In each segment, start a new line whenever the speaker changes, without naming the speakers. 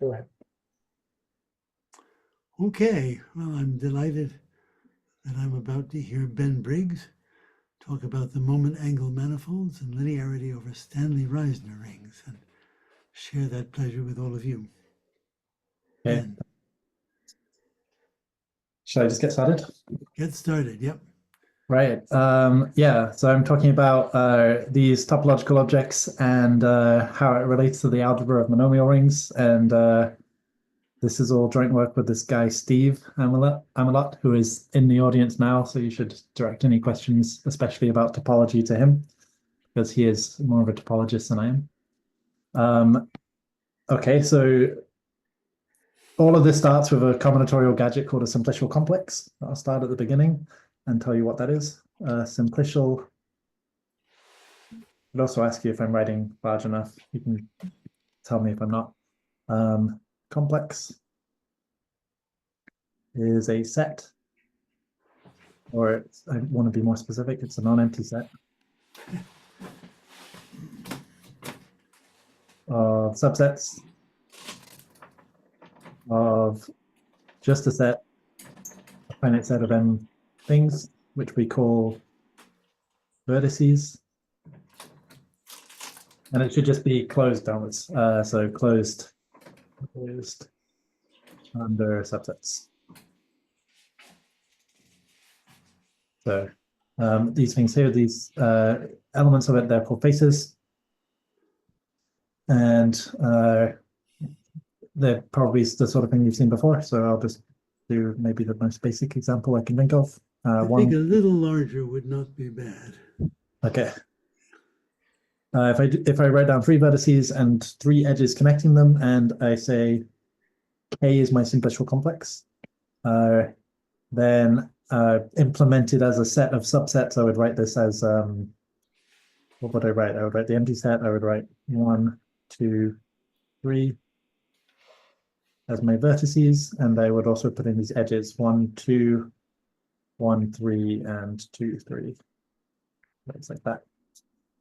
Go ahead.
Okay, well, I'm delighted that I'm about to hear Ben Briggs talk about the moment angle manifolds and linearity over Stanley-Reisner rings, and share that pleasure with all of you.
Okay.
Ben,
Should I just get started?
get started. Yep.
Right. Yeah, so I'm talking about these topological objects and how it relates to the algebra of monomial rings. And this is all joint work with this guy, Steve Amelotte, who is in the audience now. So you should direct any questions, especially about topology, to him, because he is more of a topologist than I am. Okay, so all of this starts with a combinatorial gadget called a simplicial complex. I'll start at the beginning and tell you what that is. Simplicial. I'd also ask you if I'm writing large enough. You can tell me if I'm not. Complex is a set, or I want to be more specific, it's a non-empty set of subsets of just a set, a finite set of n things, which we call vertices. And it should just be closed downwards. So closed under subsets. So these things here, these elements of it, they're called faces. And they're probably the sort of thing you've seen before. So I'll just do maybe the most basic example I can think of.
I think a little larger would not be bad.
Okay. If I write down 3 vertices and 3 edges connecting them, and I say K is my simplicial complex, then implemented as a set of subsets, I would write this as, what would I write? I would write the empty set. I would write 1, 2, 3 as my vertices, and I would also put in these edges 1, 2, 1, 3, and 2, 3. Things like that.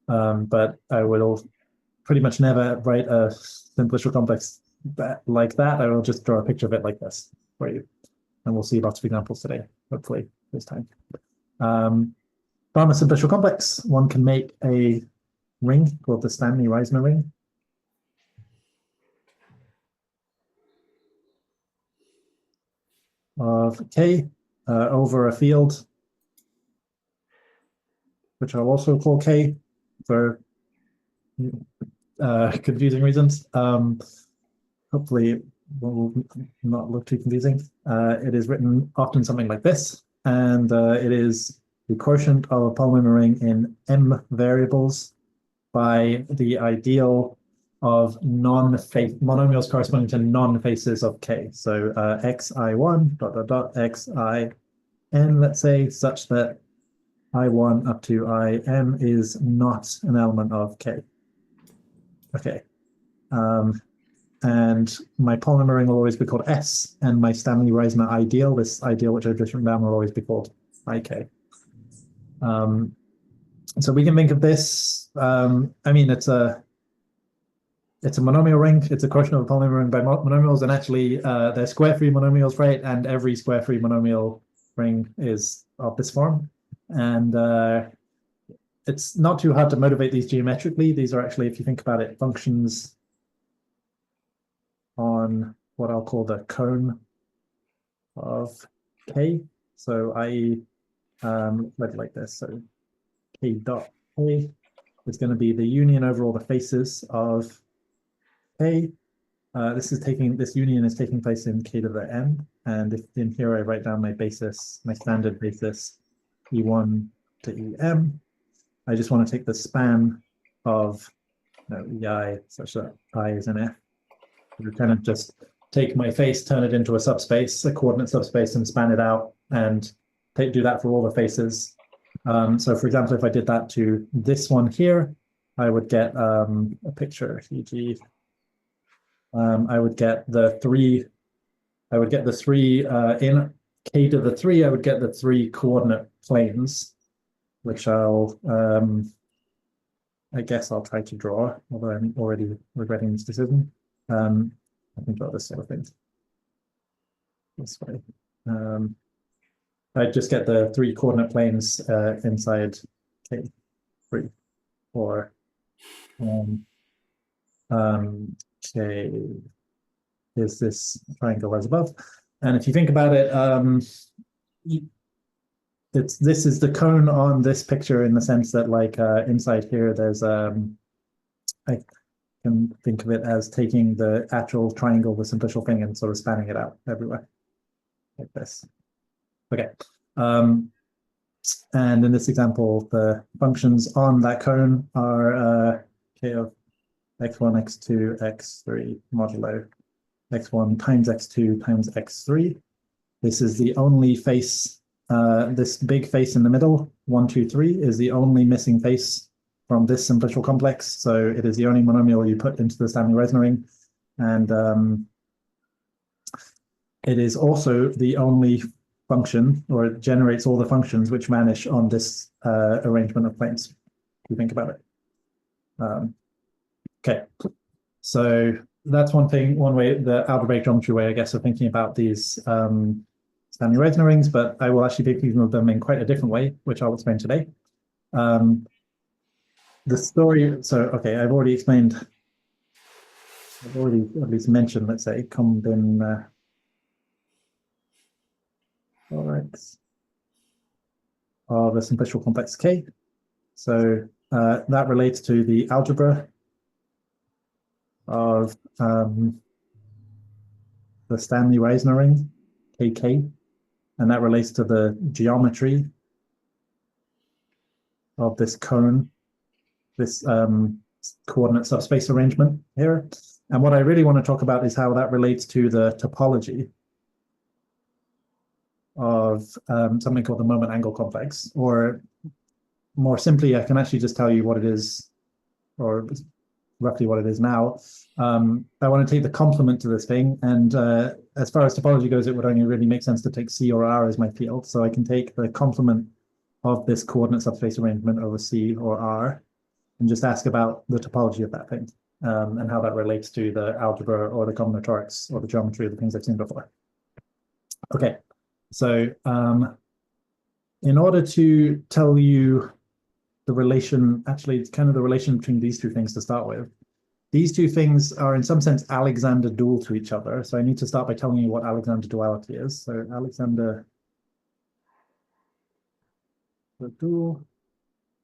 But I will pretty much never write a simplicial complex like that. I will just draw a picture of it like this for you. And we'll see lots of examples today, hopefully, this time. From a simplicial complex, one can make a ring called the Stanley-Reisner ring. Of K over a field, which I'll also call K for confusing reasons. Hopefully it will not look too confusing. It is written often something like this, and it is the quotient of a polynomial ring in m variables by the ideal of non-face monomials corresponding to non-faces of K. So xi1 dot dot dot xin, let's say, such that I1 up to IM is not an element of K. Okay. And my polynomial ring will always be called S, and my Stanley-Reisner ideal, this ideal which I've just written down, will always be called IK. So we can think of this, I mean, it's a monomial ring. It's a quotient of a polynomial ring by monomials, and actually they're square-free monomials, right? And every square-free monomial ring is of this form. And it's not too hard to motivate these geometrically. These are actually, if you think about it, functions on what I'll call the cone of K. So i.e., like this. So K dot K is going to be the union over all the faces of K. This union is taking place in K to the M. And if in here I write down my basis, my standard basis, E1 to EM, I just want to take the span of EI such that I is an F. You kind of just take my face, turn it into a subspace, a coordinate subspace, and span it out, and do that for all the faces. So for example, if I did that to this one here, I would get a picture, e.g. I would get the 3 in K to the 3, I would get the 3 coordinate planes, which I guess I'll try to draw, although I'm already regretting this decision. I can draw this sort of thing this way. I just get the 3 coordinate planes inside K3 or K is this triangle as above. And if you think about it, this is the cone on this picture in the sense that like inside here there's I can think of it as taking the actual triangle, the simplicial thing, and sort of spanning it out everywhere like this. Okay. And in this example, the functions on that cone are k of x1, x2, x3 modulo x1 times x2 times x3. This is the only face, this big face in the middle, 1, 2, 3, is the only missing face from this simplicial complex. So it is the only monomial you put into the Stanley-Reisner ring. And it is also the only function, or it generates all the functions which vanish on this arrangement of planes, if you think about it. Okay, so that's one thing, one way, the algebraic geometry way, I guess, of thinking about these Stanley-Reisner rings, but I will actually be thinking of them in quite a different way, which I'll explain today. The story, so, okay, I've already explained, I've already at least mentioned, let's say, combinatorics of a simplicial complex K. So that relates to the algebra of the Stanley-Reisner ring, KK, and that relates to the geometry of this cone, this coordinate subspace arrangement here. And what I really want to talk about is how that relates to the topology of something called the moment angle complex, or more simply, I can actually just tell you what it is, or roughly what it is now. I want to take the complement to this thing, and as far as topology goes, it would only really make sense to take C or R as my field. So I can take the complement of this coordinate subspace arrangement over C or R, and just ask about the topology of that thing, and how that relates to the algebra or the combinatorics or the geometry of the things I've seen before. Okay, so in order to tell you the relation, actually, it's kind of the relation between these two things to start with. These two things are in some sense Alexander dual to each other. So I need to start by telling you what Alexander duality is. So Alexander, the dual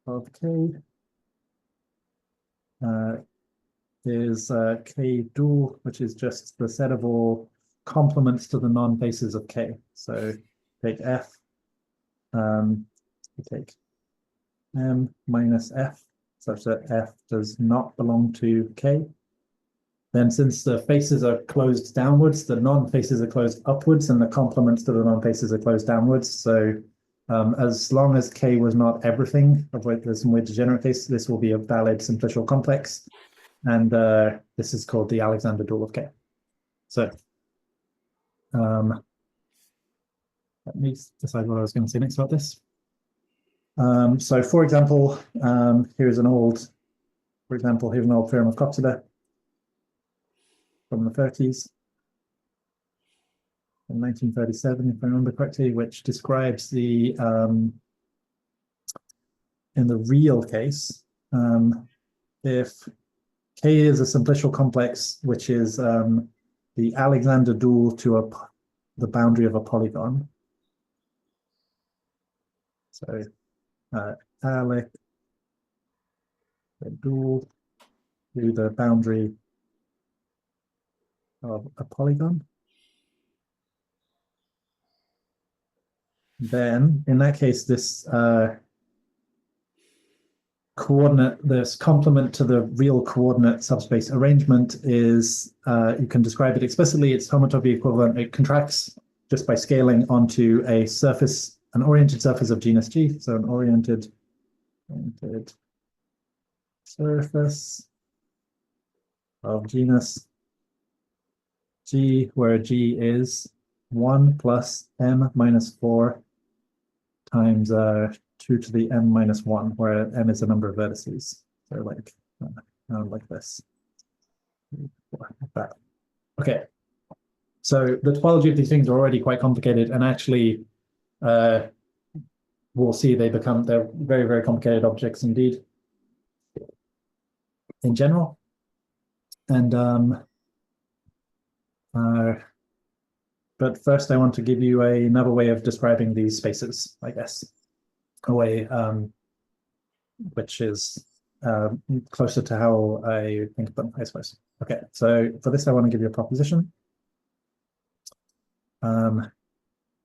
of K is K dual, which is just the set of all complements to the non-faces of K. So take F, we take M minus F, such that F does not belong to K. Then since the faces are closed downwards, the non-faces are closed upwards, and the complements to the non-faces are closed downwards. So as long as K was not everything, of which there's some weird degenerate case, this will be a valid simplicial complex. And this is called the Alexander dual of K. So let me decide what I was going to say next about this. So for example, here's an old theorem of Coxeter from the 30s, in 1937, if I remember correctly, which describes the, in the real case, if K is a simplicial complex, which is the Alexander dual to the boundary of a polygon. So Alec, the dual to the boundary of a polygon. Then, in that case, this this complement to the real coordinate subspace arrangement is, you can describe it explicitly, it's homotopy equivalent. It contracts just by scaling onto a surface, an oriented surface of genus G. So an oriented surface of genus G, where G is 1 plus m minus 4 times 2 to the m minus 1, where m is the number of vertices. So like this. Like that. Okay, so the topology of these things are already quite complicated, and actually, we'll see they're very, very complicated objects indeed in general. And but first I want to give you another way of describing these spaces, I guess, a way which is closer to how I think of them, I suppose. Okay, so for this I want to give you a proposition.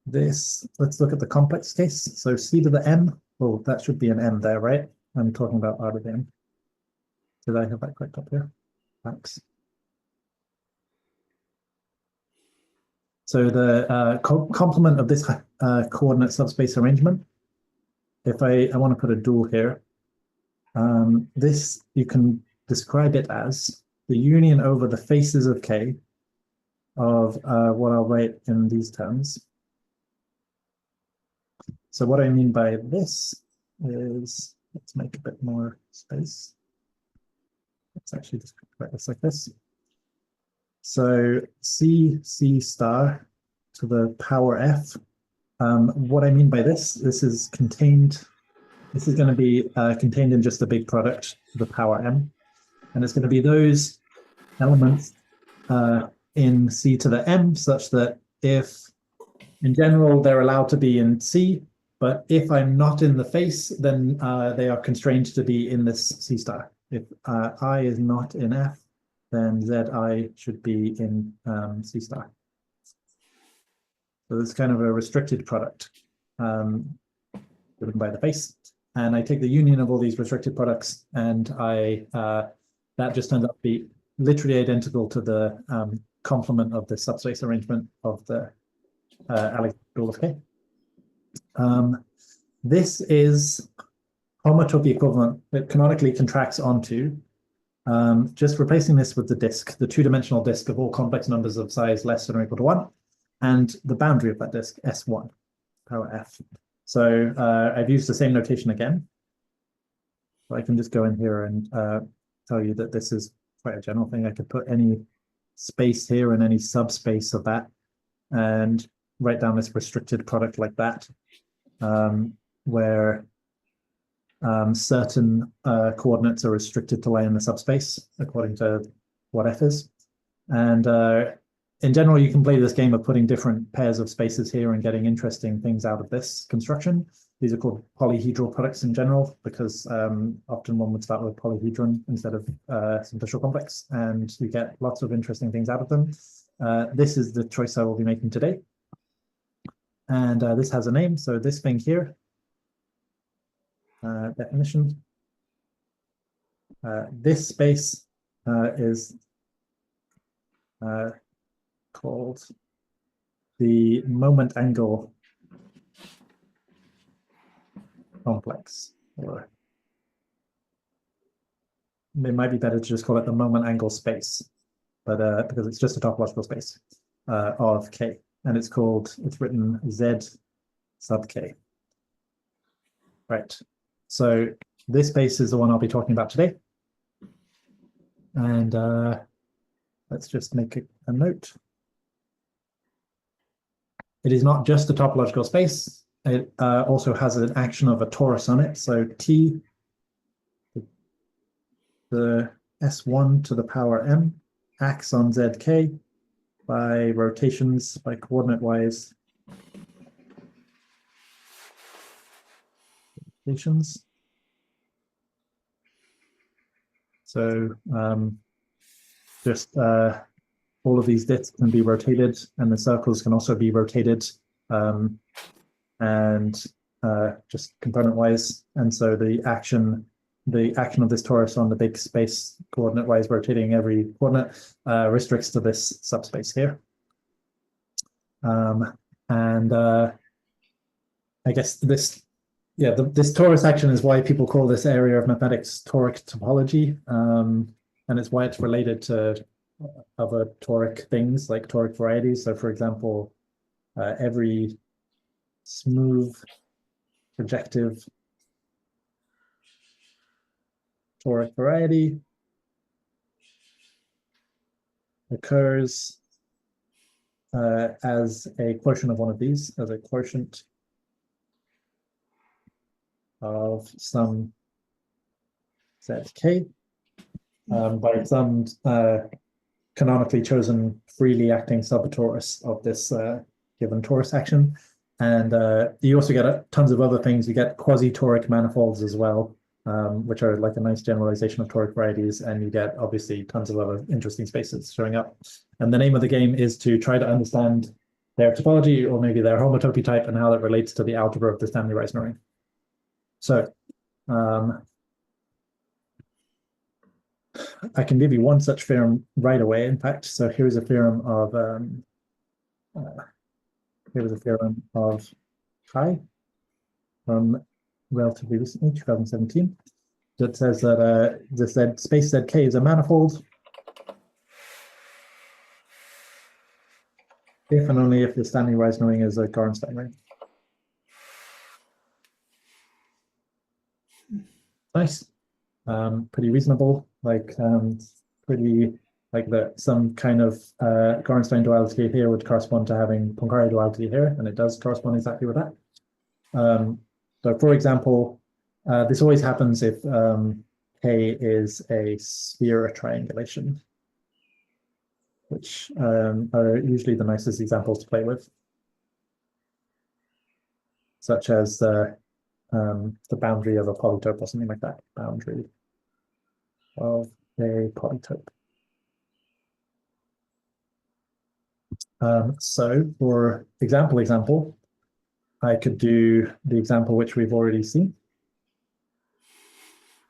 Let's look at the complex case. So c to the m, oh, that should be an m there, right? I'm talking about r to the m. Did I have that correct up here? Thanks. So the complement of this coordinate subspace arrangement, if I want to put a dual here, this, you can describe it as the union over the faces of K of what I'll write in these terms. So what I mean by this is, let's make a bit more space. Let's actually just write this like this. So C star to the power F. What I mean by this is contained, this is going to be contained in just a big product to the power M. And it's going to be those elements in C to the M, such that if, in general, they're allowed to be in C, but if I'm not in the face, then they are constrained to be in this C star. If I is not in F, then Zi should be in C star. So it's kind of a restricted product given by the face. And I take the union of all these restricted products, and that just turns out to be literally identical to the complement of the subspace arrangement of the Alexander dual of K. This is homotopy equivalent that canonically contracts onto just replacing this with the disk, the two-dimensional disk of all complex numbers of size less than or equal to 1, and the boundary of that disk, S1, power F. So I've used the same notation again. So I can just go in here and tell you that this is quite a general thing. I could put any space here and any subspace of that and write down this restricted product like that, where certain coordinates are restricted to lie in the subspace according to what F is. And in general, you can play this game of putting different pairs of spaces here and getting interesting things out of this construction. These are called polyhedral products in general, because often one would start with polyhedron instead of simplicial complex, and you get lots of interesting things out of them. This is the choice I will be making today. And this has a name, so this thing here, definition. This space is called the moment angle complex, or it might be better to just call it the moment angle space, but because it's just a topological space of K, and it's written Z sub K. Right. So this space is the one I'll be talking about today. And let's just make a note. It is not just a topological space. It also has an action of a torus on it. So T, the S1 to the power M, acts on ZK by rotations, by coordinate-wise rotations. So just all of these disks can be rotated, and the circles can also be rotated, and just component-wise. And so the action of this torus on the big space coordinate-wise rotating every coordinate restricts to this subspace here. And I guess this torus action is why people call this area of mathematics toric topology, and it's why it's related to other toric things like toric varieties. So for example, every smooth projective toric variety occurs as a quotient of one of these, as a quotient of some zk by some canonically chosen freely acting subtorus of this given torus action. And you also get tons of other things. You get quasi-toric manifolds as well, which are like a nice generalization of toric varieties. And you get obviously tons of other interesting spaces showing up. And the name of the game is to try to understand their topology, or maybe their homotopy type, and how that relates to the algebra of the Stanley-Reisner ring. So I can give you one such theorem right away, in fact. So here's a theorem of Chi from relatively recently, 2017, that says that the space Zk is a manifold if and only if the Stanley-Reisner ring is a Gorenstein ring. Nice. Pretty reasonable, like pretty like that some kind of Gorenstein duality here would correspond to having Poincare duality here, and it does correspond exactly with that. So for example, this always happens if K is a sphere triangulation, which are usually the nicest examples to play with, such as the boundary of a polytope or something like that. Boundary of a polytope. So for example, I could do the example which we've already seen.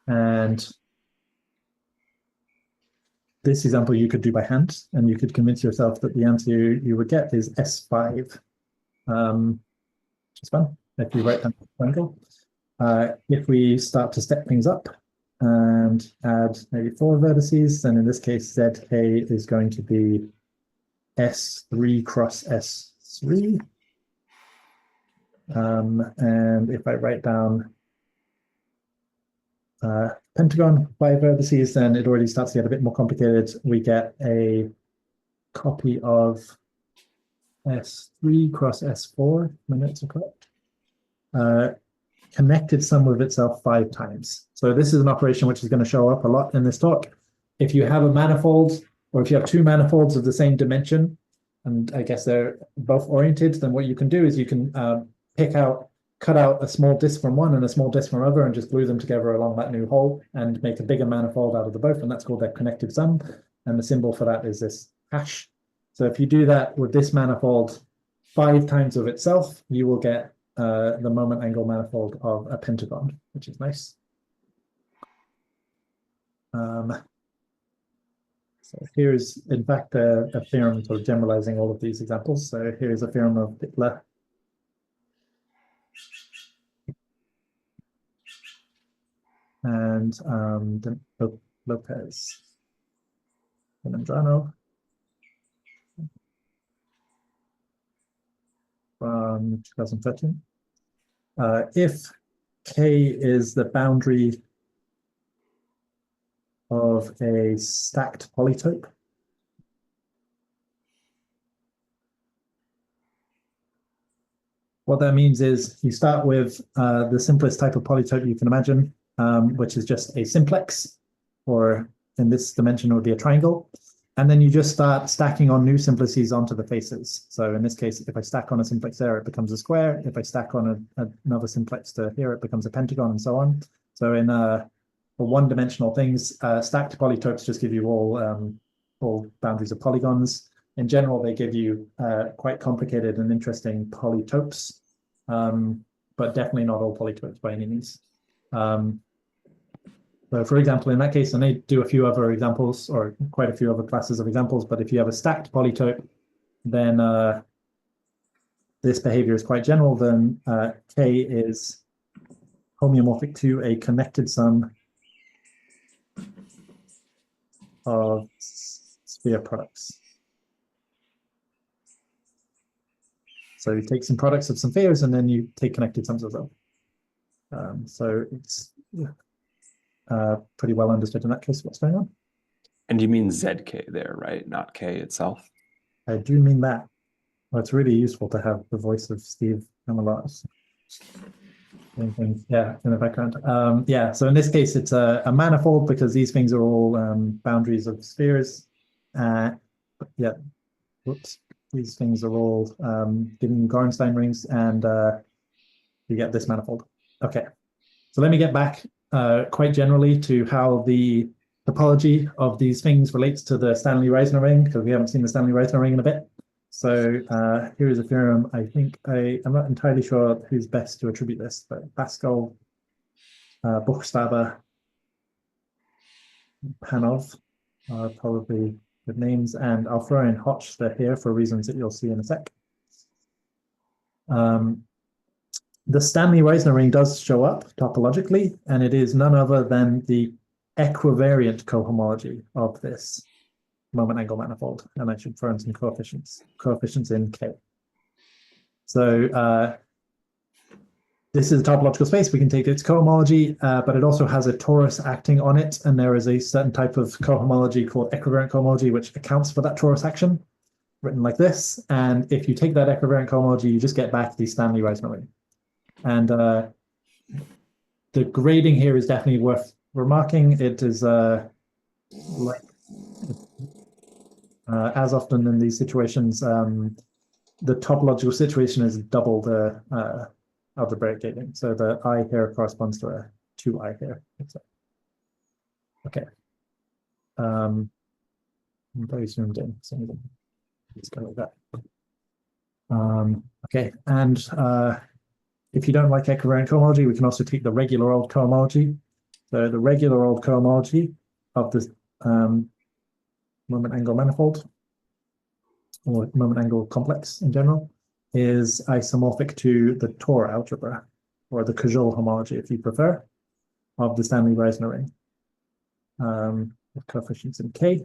And this example you could do by hand, and you could convince yourself that the answer you would get is S5, which is fun if you write down the triangle. If we start to step things up and add maybe 4 vertices, then in this case, ZK is going to be S3 cross S3. And if I write down pentagon 5 vertices, then it already starts to get a bit more complicated. We get a copy of S3 cross S4, my notes are correct, connected sum of itself 5 times. So this is an operation which is going to show up a lot in this talk. If you have a manifold, or if you have 2 manifolds of the same dimension, and I guess they're both oriented, then what you can do is you can cut out a small disk from one and a small disk from other, and just glue them together along that new hole and make a bigger manifold out of the both, and that's called their connected sum. And the symbol for that is this hash. So if you do that with this manifold 5 times of itself, you will get the moment angle manifold of a pentagon, which is nice. So here's, in fact, a theorem sort of generalizing all of these examples. So here's a theorem of Bittler. And Lopez and Andrano from 2013. If K is the boundary of a stacked polytope, what that means is you start with the simplest type of polytope you can imagine, which is just a simplex, or in this dimension it would be a triangle. And then you just start stacking on new simplices onto the faces. So in this case, if I stack on a simplex there, it becomes a square. If I stack on another simplex to here, it becomes a pentagon, and so on. So in for one-dimensional things, stacked polytopes just give you all boundaries of polygons. In general, they give you quite complicated and interesting polytopes, but definitely not all polytopes by any means. So for example, in that case, and they do a few other examples, or quite a few other classes of examples, but if you have a stacked polytope, then this behavior is quite general. Then K is homeomorphic to a connected sum of sphere products. So you take some products of some spheres, and then you take connected sums of them. So it's pretty well understood in that case what's going on.
And you mean ZK there, right? Not K itself?
I do mean that. Well, it's really useful to have the voice of Steve Amelotte doing things, yeah, in the background. Yeah, so in this case, it's a manifold because these things are all boundaries of spheres. Yeah, whoops, these things are all giving you Gorenstein rings, and you get this manifold. Okay, so let me get back quite generally to how the topology of these things relates to the Stanley-Reisner ring, because we haven't seen the Stanley-Reisner ring in a bit. So here is a theorem. I think I'm not entirely sure who's best to attribute this, but Pascal, Buchstabe, Panov are probably good names, and I'll throw in Hochster here for reasons that you'll see in a sec. The Stanley-Reisner ring does show up topologically, and it is none other than the equivariant cohomology of this moment angle manifold. And I should throw in some coefficients in K. So this is a topological space. We can take its cohomology, but it also has a torus acting on it. And there is a certain type of cohomology called equivariant cohomology, which accounts for that torus action, written like this. And if you take that equivariant cohomology, you just get back the Stanley-Reisner ring. And the grading here is definitely worth remarking. It is like as often in these situations, the topological situation is double the algebraic dating. So the I here corresponds to a 2I here. Okay. I'm very zoomed in. So let's go like that. Okay, and if you don't like equivariant cohomology, we can also take the regular old cohomology. So the regular old cohomology of the moment angle manifold, or moment angle complex in general, is isomorphic to the Tor algebra, or the Cajole homology, if you prefer, of the Stanley-Reisner ring, with coefficients in K.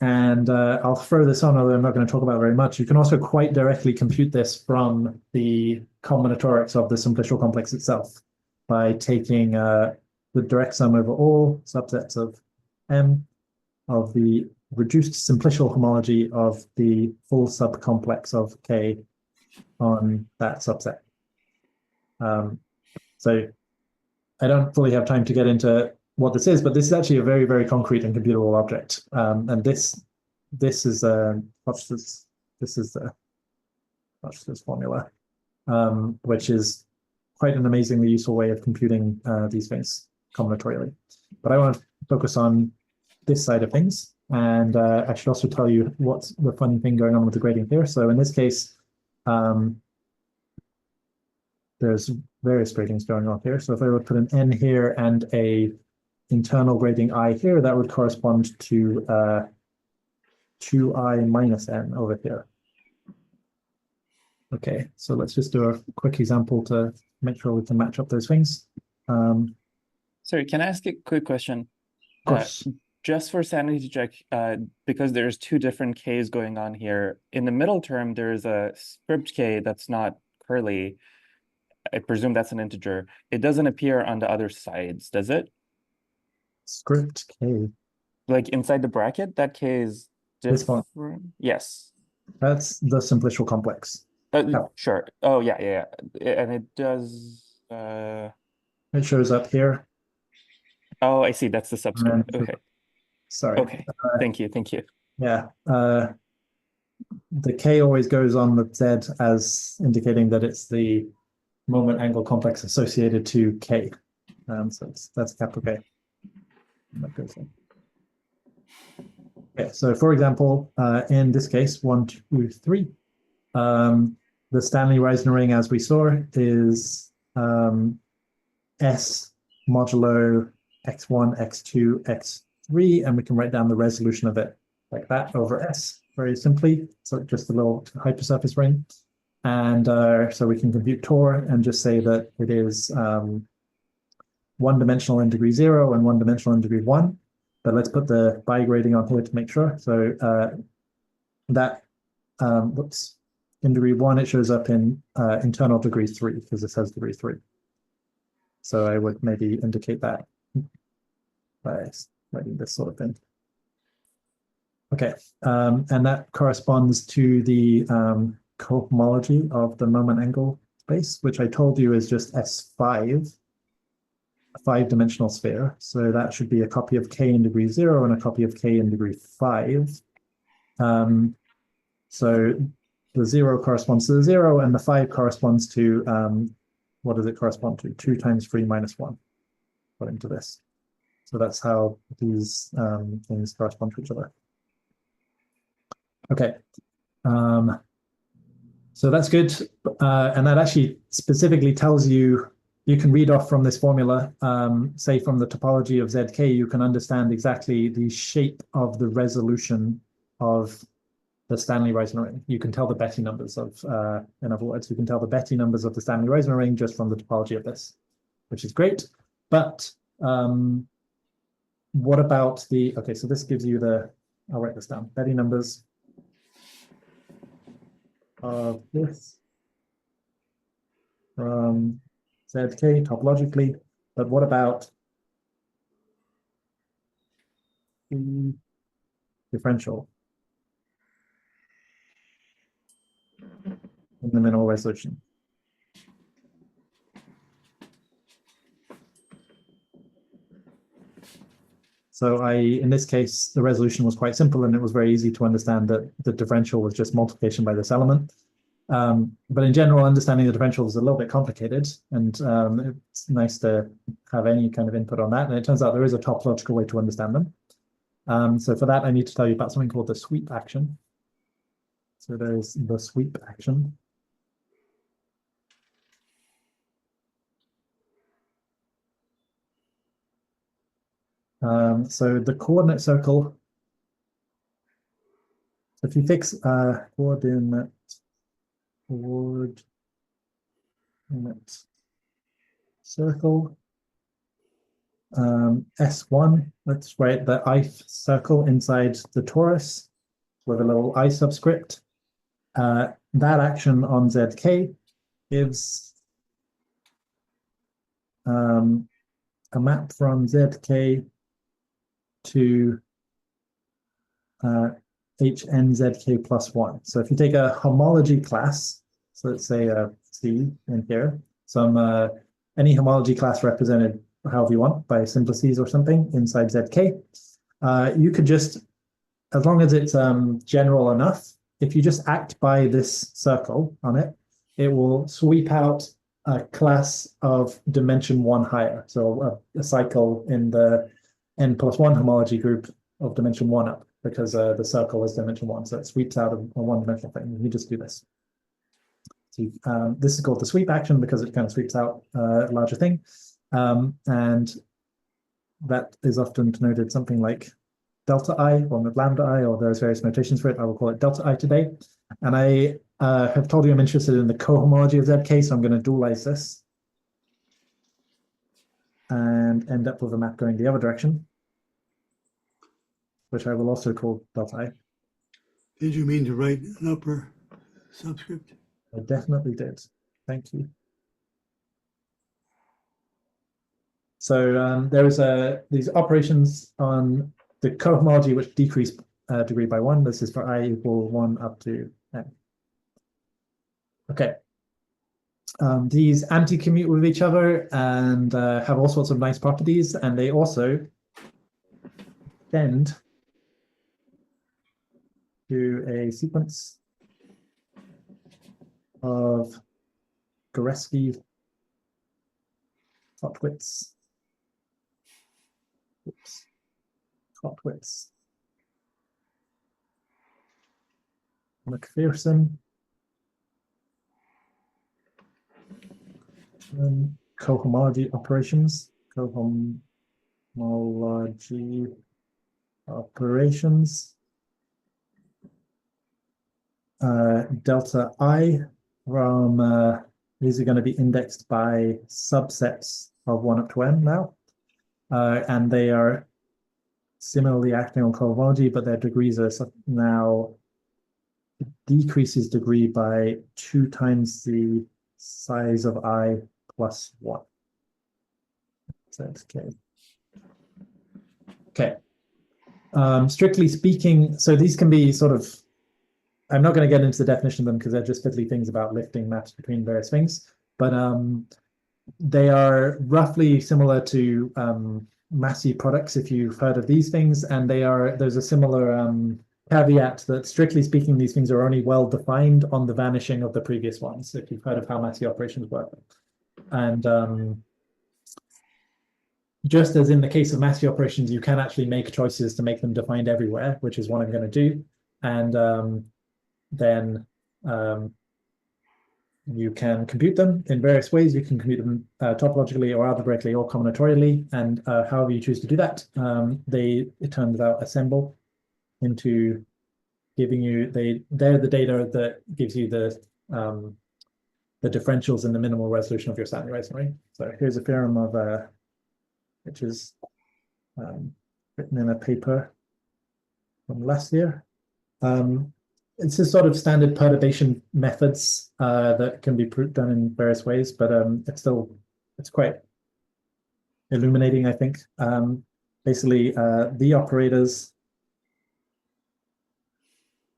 And I'll throw this on, although I'm not going to talk about it very much. You can also quite directly compute this from the combinatorics of the simplicial complex itself by taking the direct sum over all subsets of M of the reduced simplicial homology of the full subcomplex of K on that subset. So I don't fully have time to get into what this is, but this is actually a very, very concrete and computable object. And this is watch this. This is the watch this formula, which is quite an amazingly useful way of computing these things combinatorially. But I want to focus on this side of things, and I should also tell you what's the funny thing going on with the grading here. So in this case, there's various gradings going on here. So if I would put an n here and a internal grading I here, that would correspond to 2I minus n over here. Okay, so let's just do a quick example to make sure we can match up those things.
Sorry, can I ask a quick question?
Of course.
Just for sanity check, because there's two different Ks going on here. In the middle term, there's a script K that's not curly. I presume that's an integer. It doesn't appear on the other sides, does it?
Script K.
Like inside the bracket, that K is
This one.
different. Yes.
That's the simplicial complex. Oh.
Sure. Oh, yeah. And it does...
It shows up here.
Oh, I see. That's the subscript. Okay.
Sorry.
Okay. Thank you.
Yeah. The K always goes on with Z as indicating that it's the moment angle complex associated to K. So that's capital K. That goes in. Okay, so for example, in this case, 1, 2, 3, the Stanley-Reisner ring, as we saw, is S modulo x1, x2, x3, and we can write down the resolution of it like that over S very simply. So just a little hypersurface ring. And so we can compute Tor and just say that it is one-dimensional in degree 0 and one-dimensional in degree 1. But let's put the bi-grading on here to make sure. So that, whoops, in degree 1, it shows up in internal degree 3 because it says degree 3. So I would maybe indicate that by writing this sort of thing. Okay, and that corresponds to the cohomology of the moment angle space, which I told you is just S5, a 5-dimensional sphere. So that should be a copy of k in degree 0 and a copy of k in degree 5. So the 0 corresponds to the 0, and the 5 corresponds to, what does it correspond to? 2 times 3 minus 1, according to this. So that's how these things correspond to each other. Okay. So that's good. And that actually specifically tells you, you can read off from this formula, say from the topology of ZK, you can understand exactly the shape of the resolution of the Stanley-Reisner ring. You can tell the Betti numbers of, in other words, you can tell the Betti numbers of the Stanley-Reisner ring just from the topology of this, which is great. But what about the, okay, so this gives you the, I'll write this down, Betti numbers of this from ZK topologically, but what about the differential in the minimal resolution? So in this case, the resolution was quite simple, and it was very easy to understand that the differential was just multiplication by this element. But in general, understanding the differential is a little bit complicated, and it's nice to have any kind of input on that. And it turns out there is a topological way to understand them. So for that, I need to tell you about something called the sweep action. So there's the sweep action. So the coordinate circle, so if you fix coordinate circle, S1, let's write the ith circle inside the torus with a little I subscript. That action on ZK gives a map from ZK to HNZK plus 1. So if you take a homology class, so let's say a C in here, some any homology class represented however you want by simplices or something inside ZK, you could just, as long as it's general enough, if you just act by this circle on it, it will sweep out a class of dimension 1 higher. So a cycle in the n plus 1 homology group of dimension 1 up, because the circle is dimension 1. So it sweeps out a one-dimensional thing. You just do this. So this is called the sweep action because it kind of sweeps out a larger thing. And that is often denoted something like delta I or lambda I, or there's various notations for it. I will call it delta I today. And I have told you I'm interested in the cohomology of ZK, so I'm going to dualize this and end up with a map going the other direction, which I will also call delta I.
Did you mean to write an upper subscript?
I definitely did. Thank you. So there is these operations on the cohomology which decrease degree by 1. This is for I equal 1 up to n. Okay. These anti-commute with each other and have all sorts of nice properties, and they also tend to a sequence of Goreski Kotwitz. Oops. Kotwitz. McPherson. Cohomology operations. Cohomology operations. Delta I from these are going to be indexed by subsets of 1 up to n now. And they are similarly acting on cohomology, but their degrees are now decreases degree by 2 times the size of I plus 1. ZK. Okay. Strictly speaking, so these can be sort of, I'm not going to get into the definition of them because they're just fiddly things about lifting maps between various things, but they are roughly similar to Massey products, if you've heard of these things, and there's a similar caveat that strictly speaking, these things are only well defined on the vanishing of the previous ones, if you've heard of how Massey operations work. And just as in the case of Massey operations, you can actually make choices to make them defined everywhere, which is what I'm going to do. And then you can compute them in various ways. You can compute them topologically or algebraically or combinatorially, and however you choose to do that, it turns out, assemble into giving you, they're the data that gives you the differentials in the minimal resolution of your Stanley-Reisner ring. So here's a theorem of which is written in a paper from last year. It's a sort of standard perturbation methods that can be done in various ways, but it's quite illuminating, I think. Basically, the operators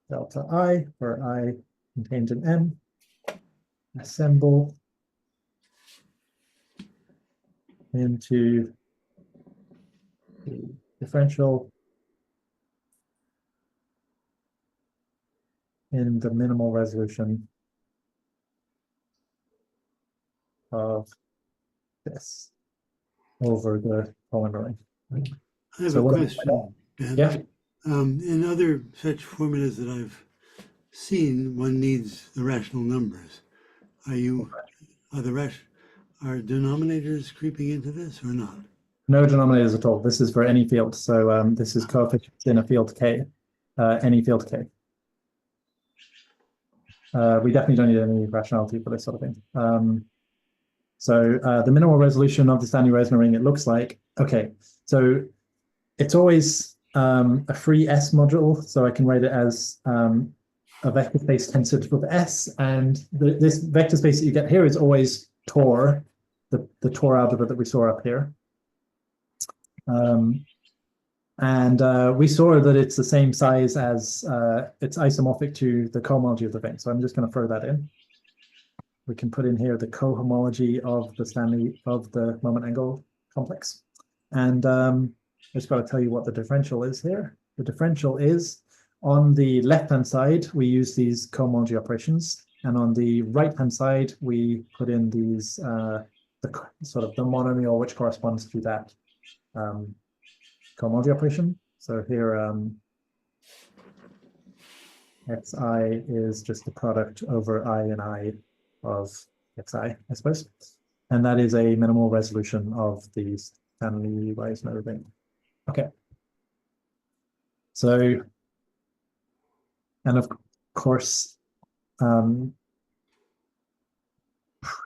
delta I, where I contains an M, assemble into the differential in the minimal resolution of this over the polymer ring.
I have
So
a
what
question, Ben.
Yeah.
In other such formulas that I've seen, one needs the rational numbers. Are denominators creeping into this or not?
No denominators at all. This is for any field. So this is coefficients in a field K, any field K. We definitely don't need any rationality for this sort of thing. So the minimal resolution of the Stanley-Reisner ring, it looks like, okay, so it's always a free S module. So I can write it as a vector space tensored with S, and this vector space that you get here is always Tor, the Tor algebra that we saw up here. And we saw that it's the same size as, it's isomorphic to the cohomology of the thing. So I'm just going to throw that in. We can put in here the cohomology of the moment angle complex. And I just got to tell you what the differential is here. The differential is, on the left-hand side, we use these cohomology operations. And on the right-hand side, we put in these, the monomial, which corresponds to that cohomology operation. So here, xi is just the product over I and I of xi, I suppose. And that is a minimal resolution of the Stanley-Reisner ring. Okay. So, and of course, the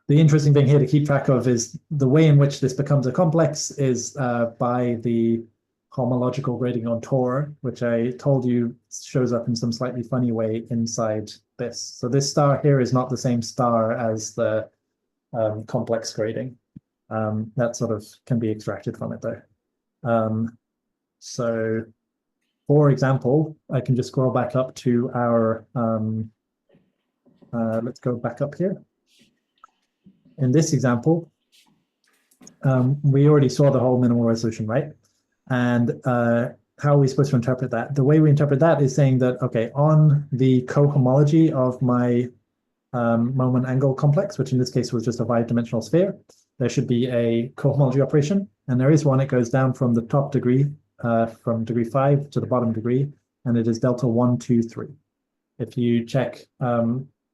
interesting thing here to keep track of is the way in which this becomes a complex is by the homological grading on Tor, which I told you shows up in some slightly funny way inside this. So this star here is not the same star as the complex grading. That sort of can be extracted from it though. So for example, I can just scroll back up to our, let's go back up here. In this example, we already saw the whole minimal resolution, right? And how are we supposed to interpret that? The way we interpret that is saying that, okay, on the cohomology of my moment angle complex, which in this case was just a 5-dimensional sphere, there should be a cohomology operation. And there is one. It goes down from the top degree, from degree 5 to the bottom degree, and it is delta 1, 2, 3. If you check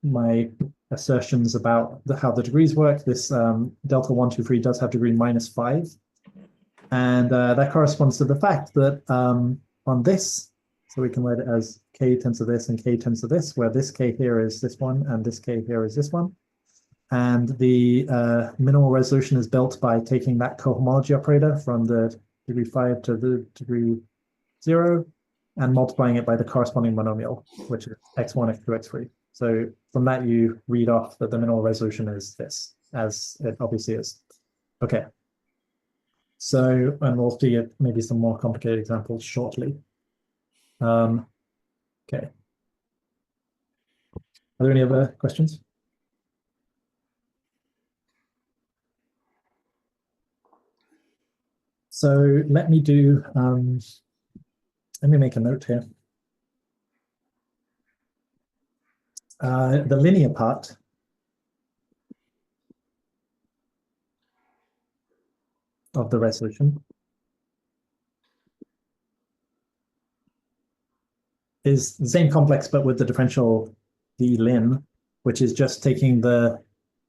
my assertions about how the degrees work, this delta 1, 2, 3 does have degree -5. And that corresponds to the fact that on this, so we can write it as k tends to this and k tends to this, where this k here is this one and this k here is this one. And the minimal resolution is built by taking that cohomology operator from the degree 5 to the degree 0 and multiplying it by the corresponding monomial, which is x1, x2, x3. So from that, you read off that the minimal resolution is this, as it obviously is. Okay. So, and we'll see maybe some more complicated examples shortly. Okay. Are there any other questions? So let me do, let me make a note here. The linear part of the resolution is the same complex, but with the differential d lin, which is just taking the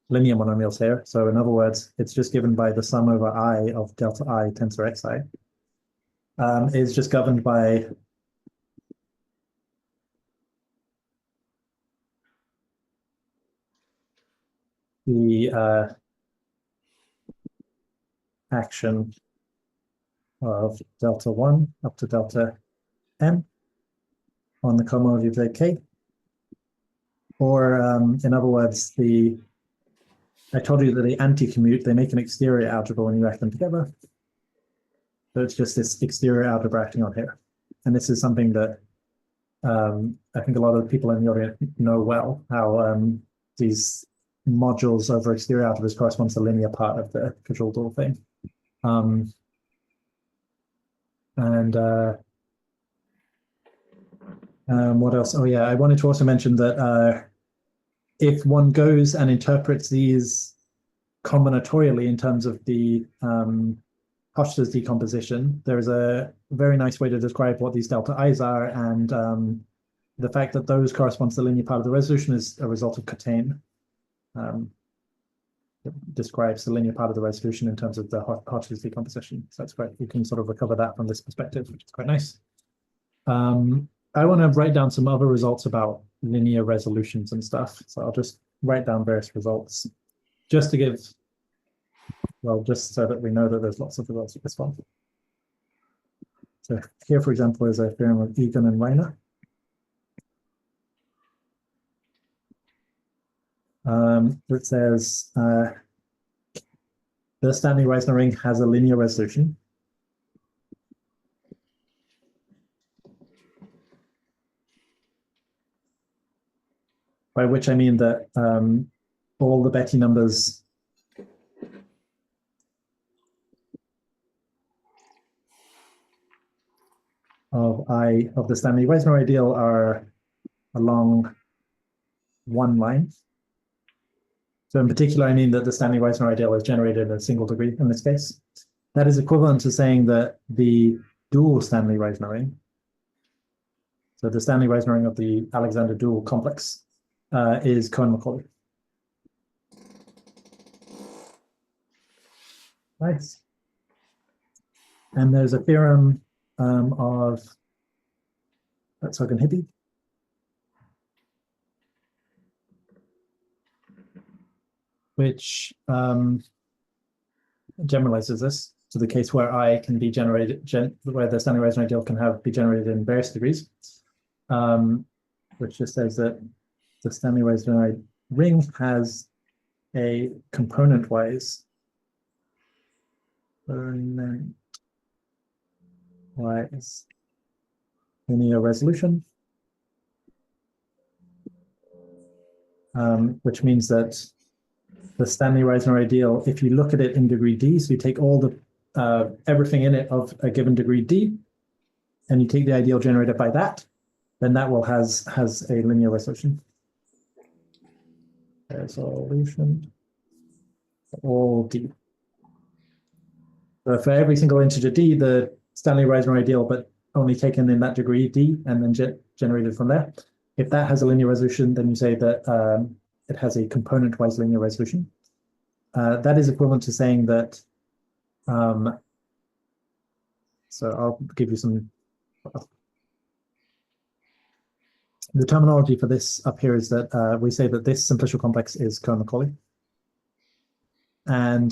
linear monomials here. So in other words, it's just given by the sum over I of delta I tensor xi. Is just governed by the action of delta 1 up to delta m on the cohomology of zk. Or in other words, I told you that they anti-commute, they make an exterior algebra when you act them together. So it's just this exterior algebra acting on here. And this is something that I think a lot of people in the audience know well, how these modules over exterior algebras correspond to the linear part of the control dual thing. What else? Oh yeah, I wanted to also mention that if one goes and interprets these combinatorially in terms of the Hofstede's decomposition, there's a very nice way to describe what these delta i's are, and the fact that those correspond to the linear part of the resolution is a result of Cotain. It describes the linear part of the resolution in terms of the Hofstede's decomposition. So that's great. You can sort of recover that from this perspective, which is quite nice. I want to write down some other results about linear resolutions and stuff. So I'll just write down various results just to give, well, just so that we know that there's lots of results with this one. So here, for example, is a theorem of Egan and Reiner. It says the Stanley-Reisner ring has a linear resolution. By which I mean that all the Betti numbers of the Stanley-Reisner ideal are along one line. So in particular, I mean that the Stanley-Reisner ideal is generated in a single degree in this case. That is equivalent to saying that the dual Stanley-Reisner ring, so the Stanley-Reisner ring of the Alexander dual complex, is Cohen-Macaulay. Nice. And there's a theorem of Hogan-Hippie, which generalizes this to the case where I can be generated, where the Stanley-Reisner ideal can be generated in various degrees, which just says that the Stanley-Reisner ring has a component-wise linear resolution, which means that the Stanley-Reisner ideal, if you look at it in degree d, so you take all the everything in it of a given degree d, and you take the ideal generated by that, then that will has a linear resolution. Resolution all d. So for every single integer d, the Stanley-Reisner ideal, but only taken in that degree d, and then generated from there. If that has a linear resolution, then you say that it has a component-wise linear resolution. That is equivalent to saying that, so I'll give you some, the terminology for this up here is that we say that this simplicial complex is Cohen-Macaulay. And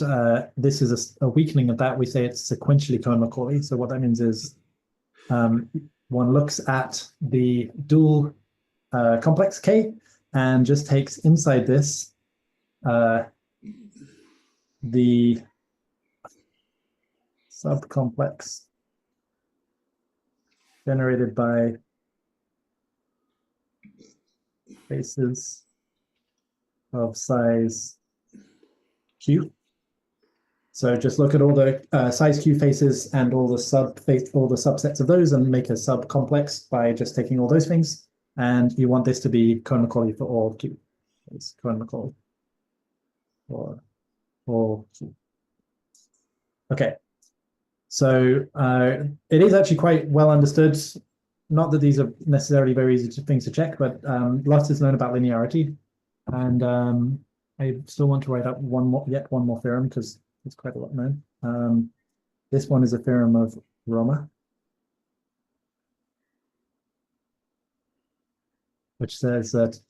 this is a weakening of that. We say it's sequentially Cohen-Macaulay. So what that means is one looks at the dual complex K and just takes inside this the subcomplex generated by faces of size q. So just look at all the size q faces and all the subsets of those and make a subcomplex by just taking all those things. And you want this to be Cohen-Macaulay for all q. It's Cohen-Macaulay for all q. Okay. So it is actually quite well understood. Not that these are necessarily very easy things to check, but lots is known about linearity. And I still want to write up yet one more theorem because it's quite a lot known. This one is a theorem of Roma, which says that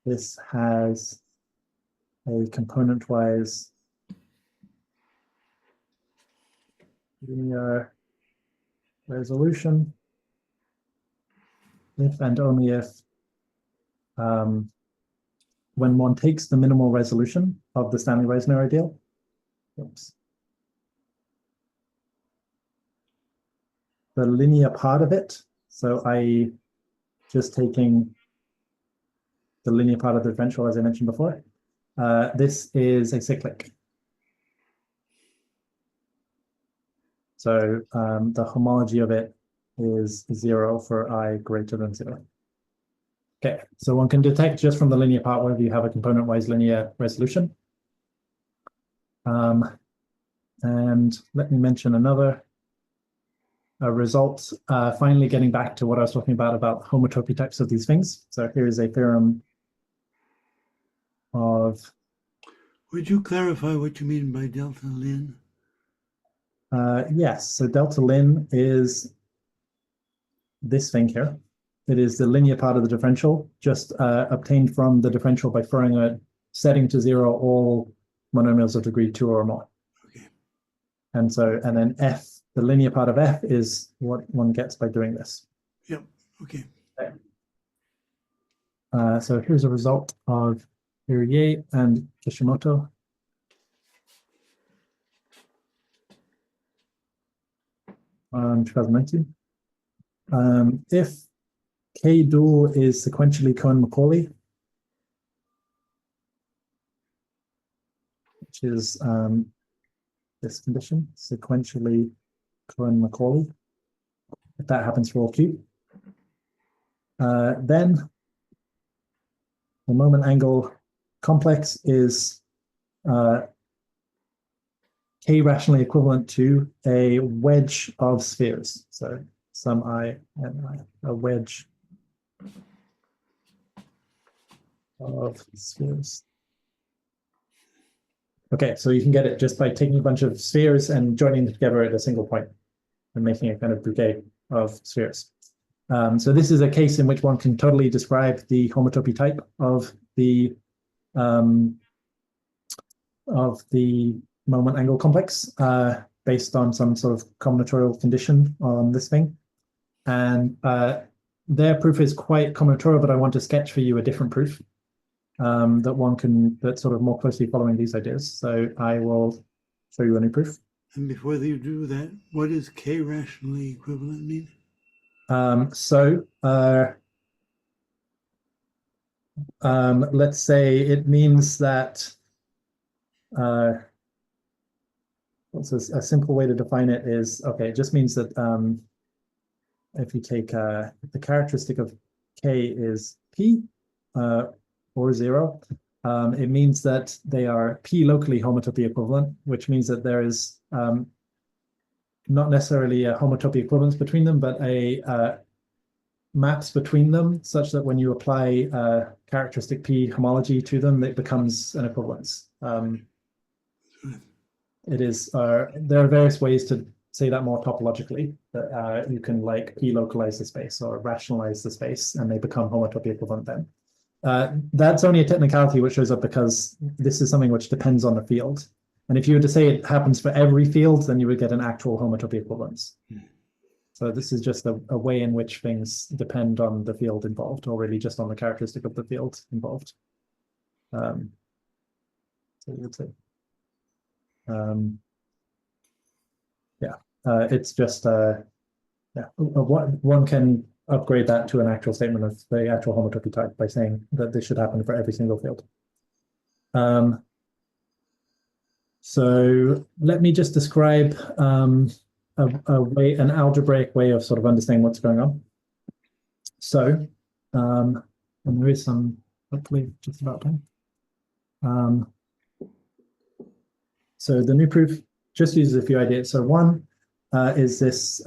this has a component-wise linear resolution if and only if when one takes the minimal resolution of the Stanley-Reisner ideal. Oops. The linear part of it, so i.e. just taking the linear part of the differential as I mentioned before, this is a cyclic. So the homology of it is 0 for I greater than 0. Okay, so one can detect just from the linear part whether you have a component-wise linear resolution. And let me mention another result, finally getting back to what I was talking about homotopy types of these things. So here is a theorem of...
Would you clarify what you mean by delta lin?
Yes, so delta lin is this thing here. It is the linear part of the differential, just obtained from the differential by throwing a setting to 0 all monomials of degree 2 or more.
Okay.
And then f, the linear part of f is what one gets by doing this.
Yep, okay.
So here's a result of Fourier and Kishimoto. On 2019. If K dual is sequentially Cohen-Macaulay, which is this condition, sequentially Cohen-Macaulay, if that happens for all q, then the moment angle complex is K rationally equivalent to a wedge of spheres. So some I and I, a wedge of spheres. Okay, so you can get it just by taking a bunch of spheres and joining them together at a single point and making a kind of bouquet of spheres. So this is a case in which one can totally describe the homotopy type of the moment angle complex based on some sort of combinatorial condition on this thing. And their proof is quite combinatorial, but I want to sketch for you a different proof that's sort of more closely following these ideas. So I will show you a new proof.
And before you do that, what does K rationally equivalent mean?
Let's say it means that so a simple way to define it is, okay, it just means that if you take the characteristic of K is P or 0, it means that they are P locally homotopy equivalent, which means that there is not necessarily a homotopy equivalence between them, but a maps between them such that when you apply characteristic P homology to them, it becomes an equivalence. It is there are various ways to say that more topologically, that you can like P-localize the space or rationalize the space and they become homotopy equivalent then. That's only a technicality which shows up because this is something which depends on the field. And if you were to say it happens for every field, then you would get an actual homotopy equivalence. So this is just a way in which things depend on the field involved, or really just on the characteristic of the field involved. So let's say, it's just, yeah, one can upgrade that to an actual statement of the actual homotopy type by saying that this should happen for every single field. So let me just describe an algebraic way of sort of understanding what's going on. So, and there is some, hopefully just about time. So the new proof just uses a few ideas. So one is this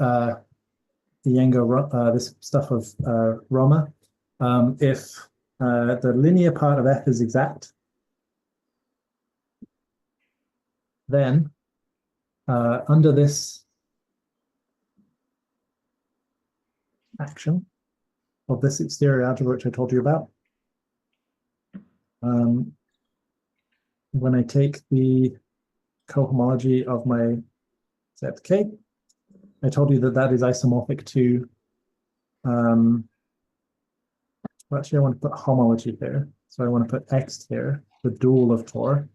this stuff of Roma. If the linear part of f is exact, then under this action of this exterior algebra, which I told you about, when I take the cohomology of my zk, I told you that that is isomorphic to, well, actually I want to put homology here. So I want to put x here, the dual of tor.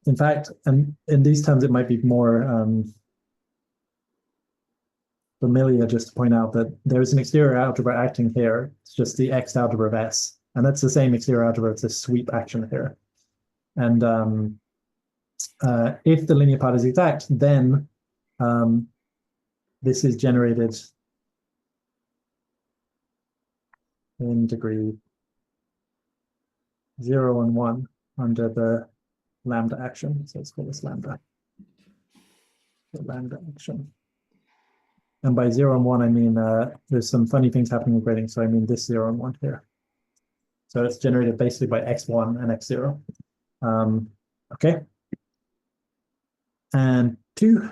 In fact, and in these terms, it might be more familiar just to point out that there is an exterior algebra acting here. It's just the X algebra of S. And that's the same exterior algebra as this sweep action here. And if the linear part is exact, then this is generated in degree 0 and 1 under the lambda action. So let's call this lambda. The lambda action. And by 0 and 1, I mean there's some funny things happening with grading. So I mean this 0 and 1 here. So it's generated basically by x1 and x0. Okay. And 2,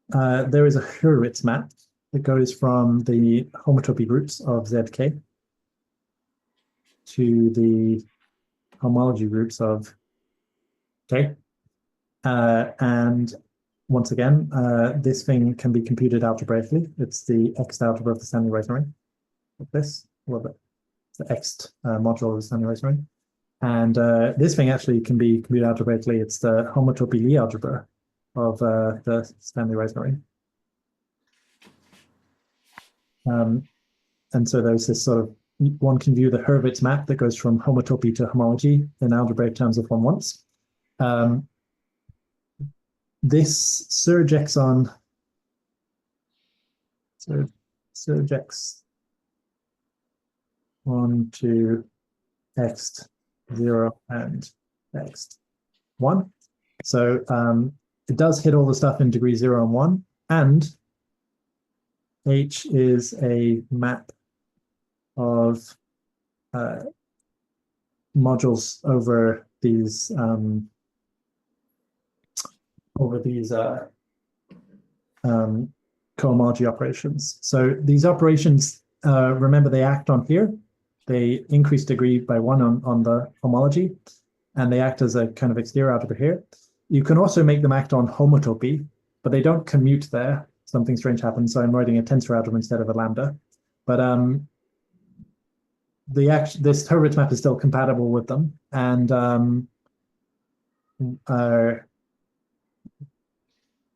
there is a Hurwitz map that goes from the homotopy groups of zk to the homology groups of k. And once again, this thing can be computed algebraically. It's the X algebra of the Stanley-Reisner ring, like this, a little bit. It's the X module of the Stanley-Reisner ring. And this thing actually can be computed algebraically. It's the homotopy Lie algebra of the Stanley-Reisner ring. And so there's this sort of, one can view the Hurwitz map that goes from homotopy to homology in algebraic terms if one wants. This surjects on to x0 and x1. So it does hit all the stuff in degree 0 and 1, and H is a map of modules over these cohomology operations. So these operations, remember, they act on here. They increase degree by 1 on the homology, and they act as a kind of exterior algebra here. You can also make them act on homotopy, but they don't commute there. Something strange happens, so I'm writing a tensor algebra instead of a lambda. But this Hurwitz map is still compatible with them, and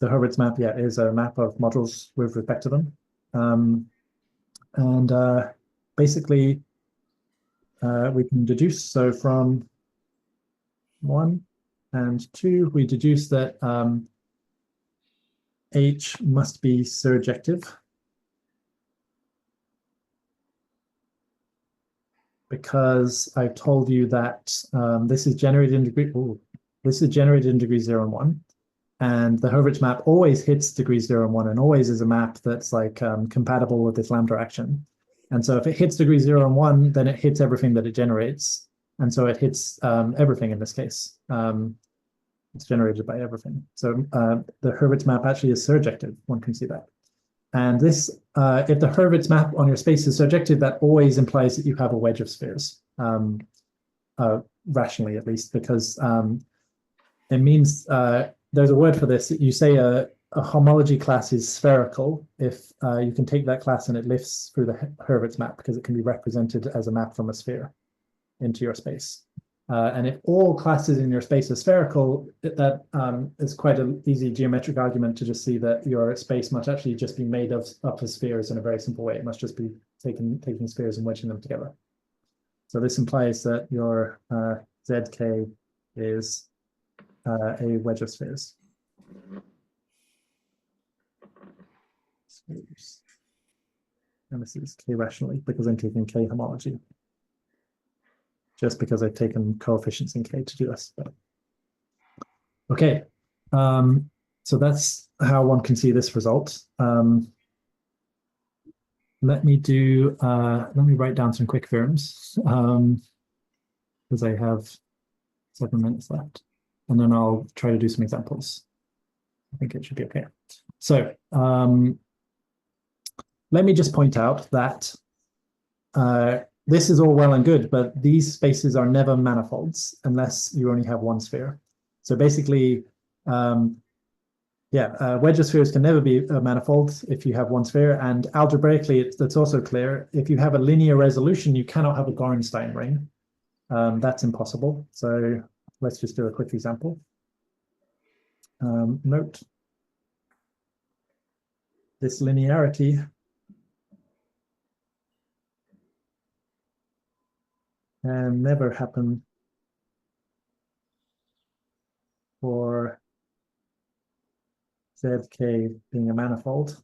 the Hurwitz map, yeah, is a map of modules with respect to them. Basically, we can deduce, so from 1 and 2, we deduce that H must be surjective because I told you that this is generated in degree 0 and 1. And the Hurwitz map always hits degree 0 and 1, and always is a map that's like compatible with this lambda action. And so if it hits degree 0 and 1, then it hits everything that it generates. And so it hits everything in this case. It's generated by everything. So the Hurwitz map actually is surjective. One can see that. And this, if the Hurwitz map on your space is surjective, that always implies that you have a wedge of spheres, rationally at least, because it means there's a word for this. You say a homology class is spherical if you can take that class and it lifts through the Hurwitz map because it can be represented as a map from a sphere into your space. And if all classes in your space are spherical, that is quite an easy geometric argument to just see that your space must actually just be made up of spheres in a very simple way. It must just be taking spheres and wedging them together. So this implies that your ZK is a wedge of spheres. And this is K rationally because I'm taking K homology. Just because I've taken coefficients in K to do this. But... Okay, so that's how one can see this result. Let me write down some quick theorems because I have 7 minutes left, and then I'll try to do some examples. I think it should be okay. So let me just point out that this is all well and good, but these spaces are never manifolds unless you only have one sphere. So basically, wedge of spheres can never be a manifold if you have one sphere. And algebraically, that's also clear. If you have a linear resolution, you cannot have a Gorenstein ring. That's impossible. So let's just do a quick example. Note this linearity can never happen for ZK being a manifold,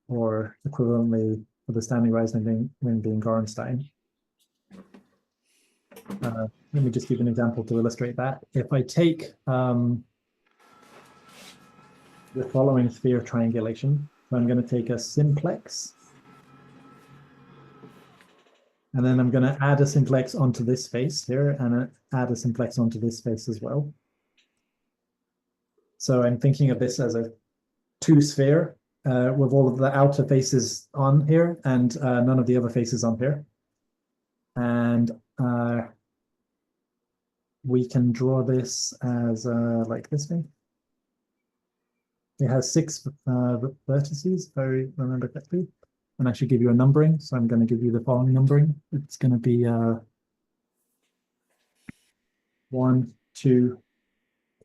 or equivalently for the Stanley-Reisner ring being Gorenstein. Let me just give an example to illustrate that. If I take the following sphere triangulation, so I'm going to take a simplex, and then I'm going to add a simplex onto this space here, and add a simplex onto this space as well. So I'm thinking of this as a two-sphere with all of the outer faces on here and none of the other faces on here. And we can draw this as like this thing. It has 6 vertices, if I remember correctly. And I should give you a numbering. So I'm going to give you the following numbering. It's going to be 1, 2,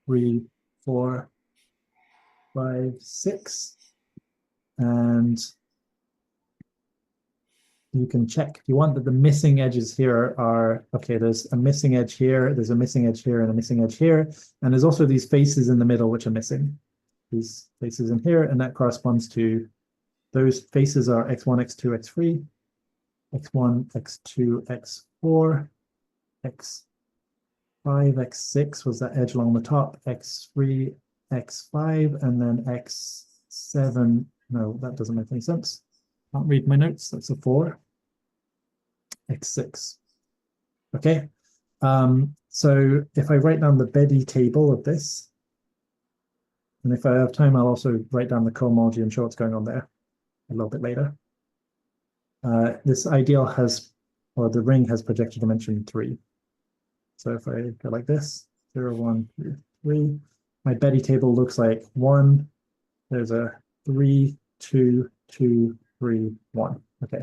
3, 4, 5, 6. And you can check if you want that the missing edges here are, okay, there's a missing edge here, there's a missing edge here, and a missing edge here. And there's also these faces in the middle which are missing. These faces in here, and that corresponds to, those faces are x1, x2, x3, x1, x2, x4, x5, x6 was that edge along the top, x3, x5, and then x7. No, that doesn't make any sense. Can't read my notes. That's a 4. x6. Okay. So if I write down the Beddy table of this, and if I have time, I'll also write down the cohomology and show what's going on there a little bit later. This ideal has, or the ring has projective dimension 3. So if I go like this, 0, 1, 2, 3, my Beddy table looks like 1. There's a 3, 2, 2, 3, 1. Okay.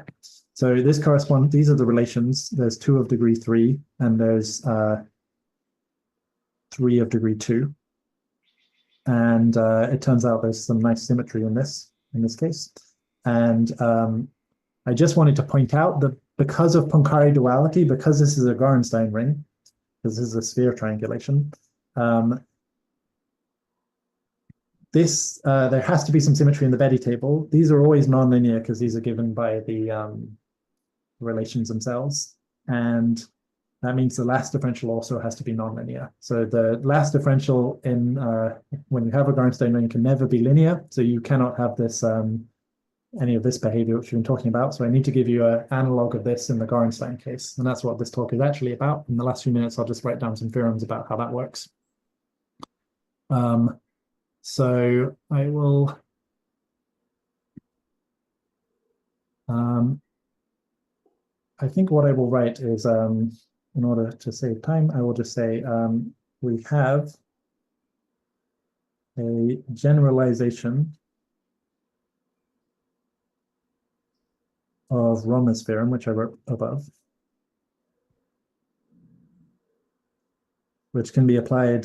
So this corresponds, these are the relations. There's 2 of degree 3, and there's 3 of degree 2. And it turns out there's some nice symmetry in this case. And I just wanted to point out that because of Poincare duality, because this is a Gorenstein ring, because this is a sphere triangulation, there has to be some symmetry in the Beddy table. These are always nonlinear because these are given by the relations themselves. And that means the last differential also has to be nonlinear. So the last differential in when you have a Gorenstein ring can never be linear. So you cannot have this any of this behavior which we've been talking about. So I need to give you an analog of this in the Gorenstein case. And that's what this talk is actually about. In the last few minutes, I'll just write down some theorems about how that works. So I will I think what I will write is in order to save time, I will just say we have a generalization of Roma's theorem, which I wrote above. which can be applied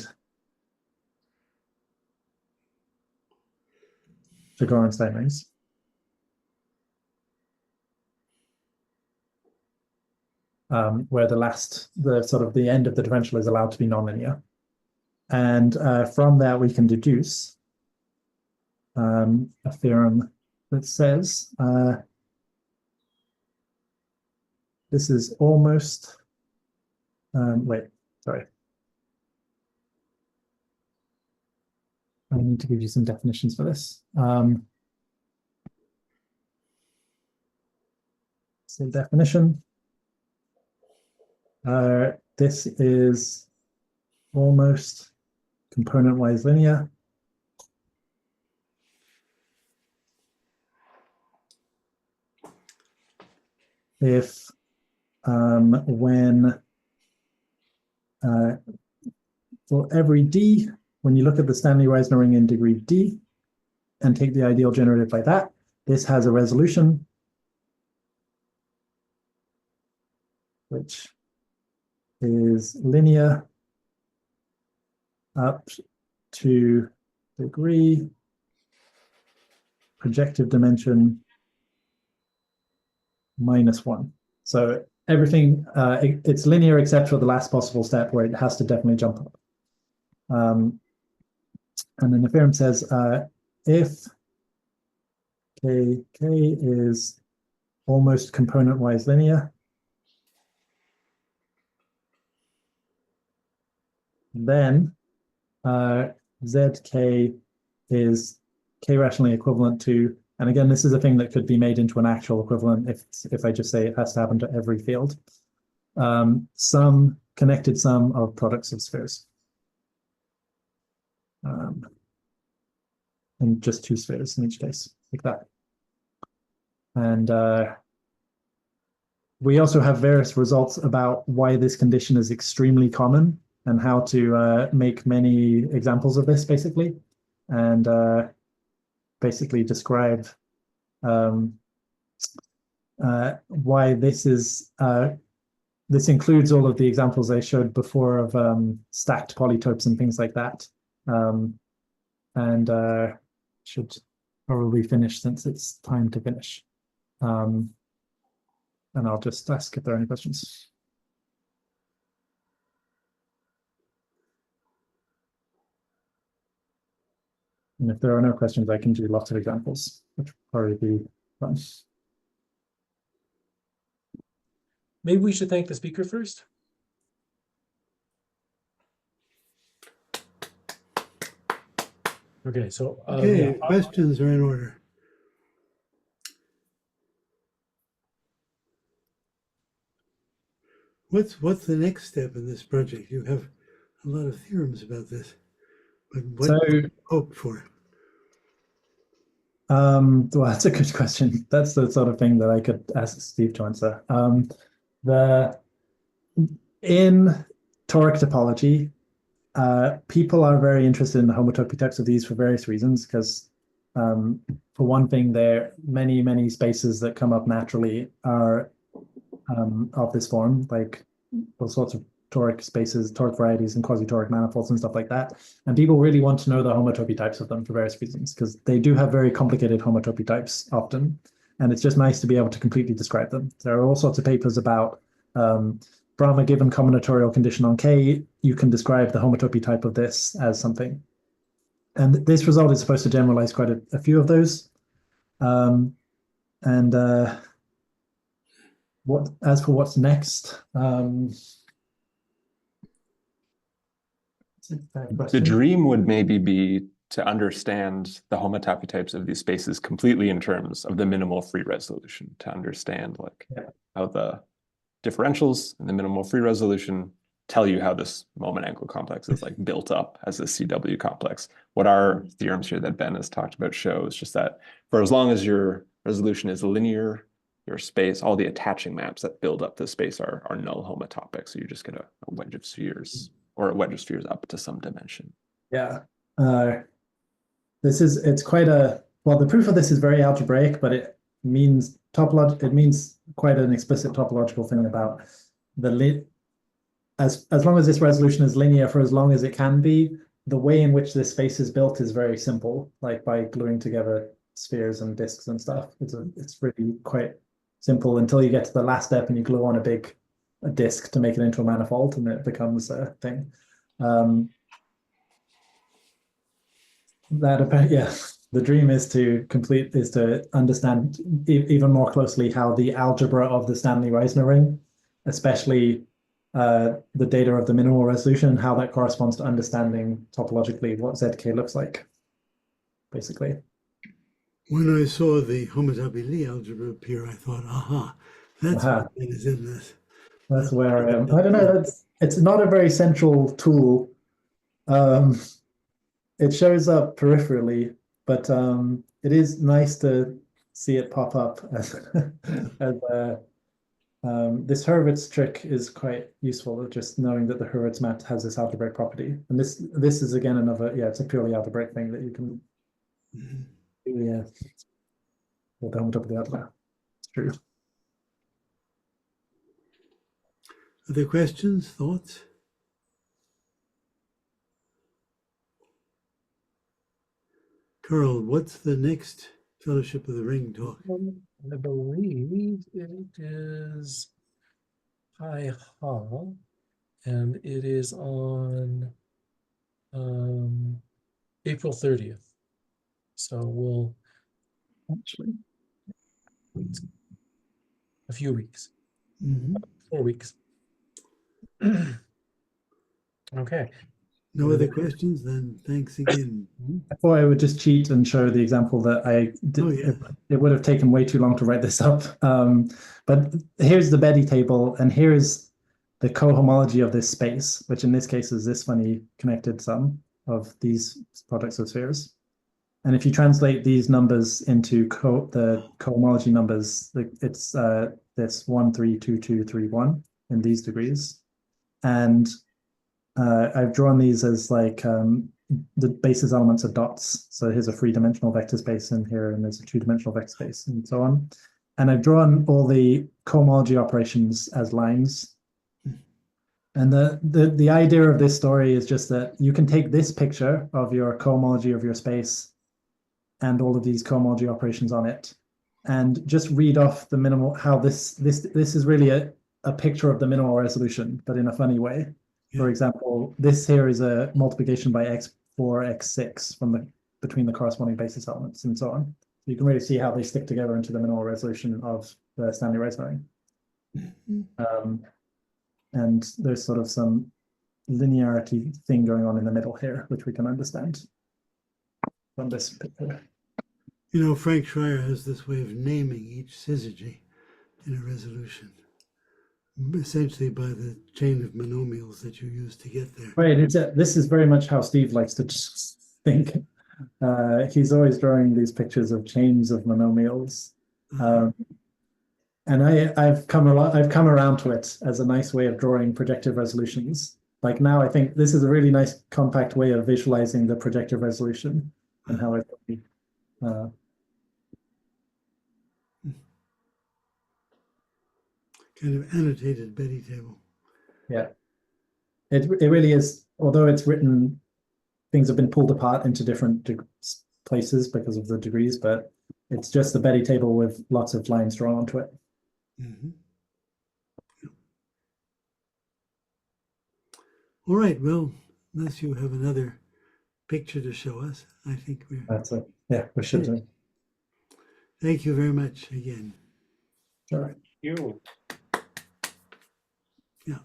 to Gorenstein rings. Where the end of the differential is allowed to be nonlinear. And from that, we can deduce a theorem that says this is almost, sorry. I need to give you some definitions for this. So definition. This is almost component-wise linear. If when for every d, when you look at the Stanley-Reisner ring in degree d and take the ideal generated by that, this has a resolution which is linear up to degree projective dimension -1. So everything, it's linear except for the last possible step where it has to definitely jump up. And then the theorem says if k is almost component-wise linear, then zk is k rationally equivalent to, and again, this is a thing that could be made into an actual equivalent if I just say it has to happen to every field, some connected sum of products of spheres. And just two spheres in each case, like that. And we also have various results about why this condition is extremely common and how to make many examples of this, basically, and basically describe why this is. This includes all of the examples I showed before of stacked polytopes and things like that. And should probably finish since it's time to finish. And I'll just ask if there are any questions. And if there are no questions, I can do lots of examples, which will probably be fun.
Maybe we should thank the speaker first. Okay, so
okay, questions are in order. What's the next step in this project? You have a lot of theorems about this, but what do you hope for?
Well, that's a good question. That's the sort of thing that I could ask Steve to answer. In toric topology, people are very interested in the homotopy types of these for various reasons, because for one thing, there are many spaces that come up naturally are of this form, like all sorts of toric spaces, toric varieties, and quasi-toric manifolds and stuff like that. And people really want to know the homotopy types of them for various reasons, because they do have very complicated homotopy types often, and it's just nice to be able to completely describe them. There are all sorts of papers about from a given combinatorial condition on K, you can describe the homotopy type of this as something. And this result is supposed to generalize quite a few of those. As for what's next,
the dream would maybe be to understand the homotopy types of these spaces completely in terms of the minimal free resolution, to understand how the differentials in the minimal free resolution tell you how this moment angle complex is like built up as a CW complex. What our theorems here that Ben has talked about show is just that for as long as your resolution is linear, your space, all the attaching maps that build up the space are null homotopic. So you just get a wedge of spheres, or a wedge of spheres up to some dimension.
Yeah. It's quite well, the proof of this is very algebraic, but it means quite an explicit topological thing about the as long as this resolution is linear for as long as it can be, the way in which this space is built is very simple, like by gluing together spheres and disks and stuff. It's really quite simple until you get to the last step and you glue on a disk to make it into a manifold, and it becomes a thing. The dream is to understand even more closely how the algebra of the Stanley-Reisner ring, especially the data of the minimal resolution, and how that corresponds to understanding topologically what ZK looks like, basically.
When I saw the homotopy algebra appear, I thought, aha, that's what is in this.
That's where I don't know. It's not a very central tool. It shows up peripherally, but it is nice to see it pop up as this Hurwitz trick is quite useful, just knowing that the Hurwitz map has this algebraic property. And this is again another, it's a purely algebraic thing that you can do, with the homotopy of the algebra. It's true.
Other questions, thoughts? Carl, what's the next Fellowship of the Ring talk?
I believe it is Pi Hall, and it is on April 30th. So we'll
Actually,
a few weeks,
Mm-hmm.
4 weeks. Okay.
No other questions? Then thanks again.
I thought I would just cheat and show the example that I did.
Oh, yeah.
It would have taken way too long to write this up. But here's the Betty table, and here's the cohomology of this space, which in this case is this funny connected sum of these products of spheres. And if you translate these numbers into the cohomology numbers, it's this 1, 3, 2, 2, 3, 1 in these degrees. And I've drawn these as like the basis elements of dots. So here's a 3-dimensional vector space in here, and there's a 2-dimensional vector space, and so on. And I've drawn all the cohomology operations as lines. And the idea of this story is just that you can take this picture of your cohomology of your space and all of these cohomology operations on it, and just read off the minimal, how this is really a picture of the minimal resolution, but in a funny way. For example, this here is a multiplication by x4, x6 between the corresponding basis elements, and so on. So you can really see how they stick together into the minimal resolution of the Stanley-Reisner ring. And there's sort of some linearity thing going on in the middle here, which we can understand from this picture.
You know, Frank Schreier has this way of naming each syzygy in a resolution, essentially by the chain of monomials that you use to get there.
Right. This is very much how Steve likes to think. He's always drawing these pictures of chains of monomials. And I've come around to it as a nice way of drawing projective resolutions. Like now, I think this is a really nice compact way of visualizing the projective resolution and how it would be.
Kind of annotated Betty table.
Yeah, it really is. Although it's written, things have been pulled apart into different places because of the degrees, but it's just the Betty table with lots of lines drawn onto it.
Mm-hmm. All right, well, unless you have another picture to show us, I think we're...
That's it. Yeah, we should do.
Thank you very much again.
Sure.
You.
Yeah.